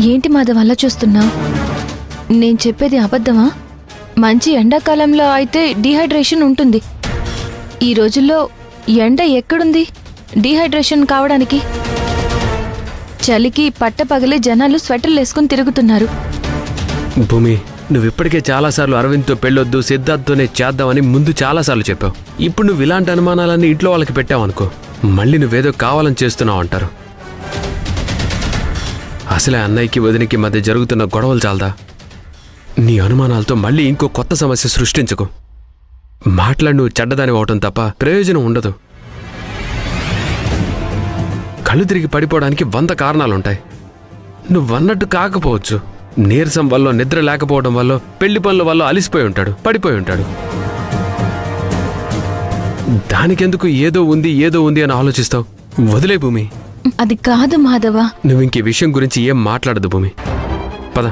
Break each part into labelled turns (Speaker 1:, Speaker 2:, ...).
Speaker 1: ఏంటి మాధవ్ అలా చూస్తున్నావు? నేను చెప్పేది అబద్ధమా? మంచి ఎండాకాలంలో అయితే డీహైడ్రేషన్ ఉంటుంది. ఈ రోజుల్లో ఎండ ఎక్కడుంది డీహైడ్రేషన్ కావడానికి? చలికి పట్టపగలే జనాలు స్వెటర్లు వేసుకుని తిరుగుతున్నారు.
Speaker 2: భూమి, నువ్వు ఇప్పటికే చాలాసార్లు అరవింద్తో పెళ్ళొద్దు, సిద్ధార్థ్తోనే చేద్దామని ముందు చాలాసార్లు చెప్పావు. ఇప్పుడు నువ్వు ఇలాంటి అనుమానాలన్నీ ఇంట్లో వాళ్ళకి పెట్టావనుకో, మళ్ళీ నువ్వేదో కావాలని చేస్తున్నావు అంటారు. అసలే అన్నయ్యకి వదినికి మధ్య జరుగుతున్న గొడవలు చాలదా? నీ అనుమానాలతో మళ్ళీ ఇంకో కొత్త సమస్య సృష్టించకు. మాట్లాడి నువ్వు చెడ్డదాని అవటం తప్ప ప్రయోజనం ఉండదు. కళ్ళు తిరిగి పడిపోవడానికి 100 కారణాలుంటాయి. నువ్వన్నట్టు కాకపోవచ్చు. నీరసం వల్ల, నిద్ర లేకపోవడం వల్ల, పెళ్లి పనుల వల్ల అలిసిపోయి ఉంటాడు, పడిపోయి ఉంటాడు. దానికెందుకు ఏదో ఉంది అని ఆలోచిస్తావు? వదిలే భూమి.
Speaker 1: అది కాదు మాధవ.
Speaker 2: నువ్వు ఇంక విషయం గురించి ఏం మాట్లాడదు భూమి. పద.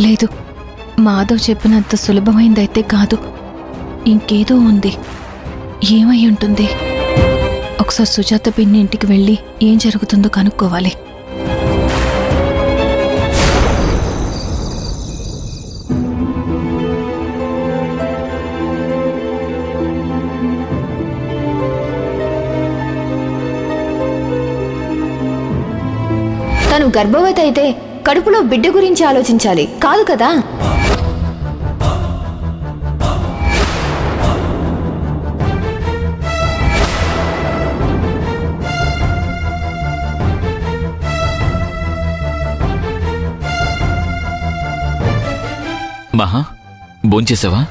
Speaker 1: లేదు, మాధవ్ చెప్పినంత సులభమైందైతే కాదు. ఇంకేదో ఉంది. ఏమై ఉంటుంది? ఒకసారి సుజాత పిన్ని ఇంటికి వెళ్ళి ఏం జరుగుతుందో కనుక్కోవాలి.
Speaker 3: తను గర్భవతి అయితే కడుపులో బిడ్డ గురించి ఆలోచించాలి, కాదు కదా?
Speaker 4: మహా, భోంచేసావా?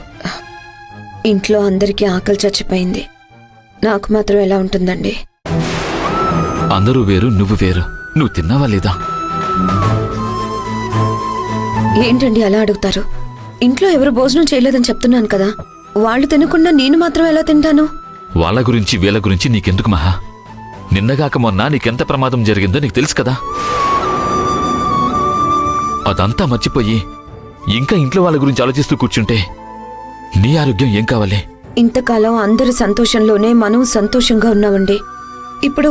Speaker 3: ఇంట్లో అందరికీ ఆకలి చచ్చిపోయింది. నాకు మాత్రం ఎలా ఉంటుందండి?
Speaker 4: అందరూ వేరు, నువ్వు వేరు. నువ్వు తిన్నావా లేదా?
Speaker 3: ఏంటండి అలా అడుగుతారు? ఇంట్లో ఎవరు భోజనం చేయలేదని చెప్తున్నాను కదా. వాళ్ళు తినకుండా నేను మాత్రం ఎలా తింటాను?
Speaker 4: వాళ్ళ గురించి వీళ్ళ గురించి నీకెందుకు మహా? నిన్నగాక మొన్న నీకెంత ప్రమాదం జరిగిందో నీకు తెలుసు కదా. అదంతా మర్చిపోయి ఇంకా ఇంట్లో వాళ్ళ గురించి ఆలోచిస్తూ కూర్చుంటే నీ ఆరోగ్యం ఏం కావాలి?
Speaker 3: ఇంతకాలం అందరి సంతోషంలోనే మనం సంతోషంగా ఉన్నామండి. ఇప్పుడు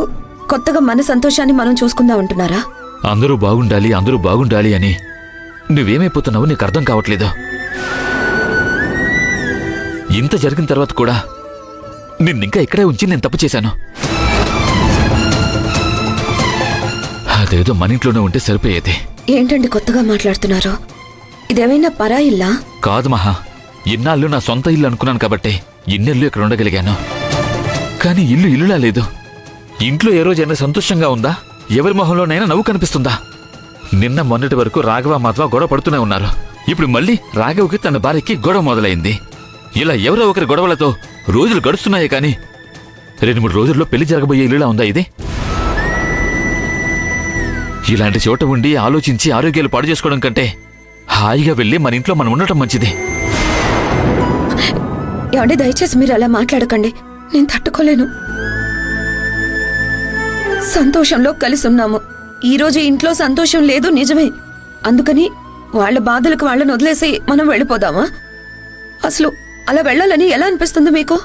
Speaker 3: కొత్తగా మన సంతోషాన్ని మనం చూసుకుందామంటున్నారా?
Speaker 4: అందరూ బాగుండాలి అని నువ్వేమైపోతున్నావో నీకు అర్థం కావట్లేదు. ఇంత జరిగిన తర్వాత కూడా నిన్నింకా ఇక్కడే ఉంచి నేను తప్పు చేశాను. అదేదో మన ఇంట్లోనే ఉంటే సరిపోయేది.
Speaker 3: ఏంటండి కొత్తగా మాట్లాడుతున్నారు? ఇదేమైనా పరాయిల్లా?
Speaker 4: కాదు మహా, ఇన్నాళ్ళు నా సొంత ఇల్లు అనుకున్నాను కాబట్టి ఇన్నెళ్ళు ఇక్కడ ఉండగలిగాను. కానీ ఇల్లులా లేదు. ఇంట్లో ఏ రోజైనా సంతోషంగా ఉందా? ఎవరి మొహంలోనైనా నవ్వు కనిపిస్తుందా? నిన్న మొన్నటి వరకు రాఘవ మాధవ గొడవ పడుతూనే ఉన్నారు. ఇప్పుడు మళ్ళీ రాఘవకి తన భార్యకి గొడవ మొదలైంది. ఇలా ఎవరో ఒకరి గొడవలతో రోజులు గడుస్తున్నాయే కానీ 2-3 రోజుల్లో పెళ్లి జరగబోయే ఇల్లులా ఉందా ఇది? ఇలాంటి చోట ఉండి ఆలోచించి ఆరోగ్యాలు పాడు చేసుకోవడం కంటే హాయిగా వెళ్ళి మన ఇంట్లో మనం ఉండటం మంచిది.
Speaker 3: ఏమండి, దయచేసి మీరు అలా మాట్లాడకండి. నేను తట్టుకోలేను. సంతోషంలో కలిసి ఉన్నాము. ఈరోజు ఇంట్లో సంతోషం లేదు, నిజమే. అందుకని వాళ్ళ బాధలకు వాళ్ళని వదిలేసి మనం వెళ్ళిపోదామా? అసలు అలా వెళ్ళాలని ఎలా అనిపిస్తుంది మీకు?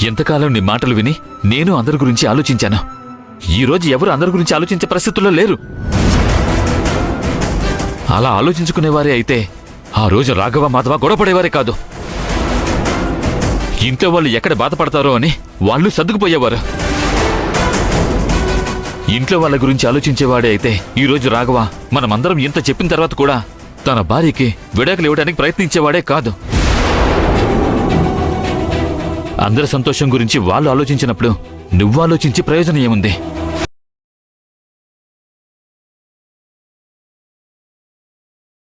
Speaker 4: ఎంతకాలం నీ మాటలు విని నేను అందరి గురించి ఆలోచించాను. ఈరోజు ఎవరు అందరి గురించి ఆలోచించే పరిస్థితుల్లో లేరు. అలా ఆలోచించుకునేవారే అయితే ఆ రోజు రాఘవ మాధవ గొడవపడేవారే కాదు. ఇంట్లో వాళ్ళు ఎక్కడ బాధపడతారో అని వాళ్ళు సర్దుకుపోయేవారు. ఇంట్లో వాళ్ళ గురించి ఆలోచించేవాడే అయితే ఈరోజు రాఘవ మనమందరం ఇంత చెప్పిన తర్వాత కూడా తన భార్యకి విడాకులు ఇవ్వడానికి ప్రయత్నించేవాడే కాదు. అందరి సంతోషం గురించి వాళ్ళు ఆలోచించినప్పుడు నువ్వు ఆలోచించి ప్రయోజనం ఏముంది?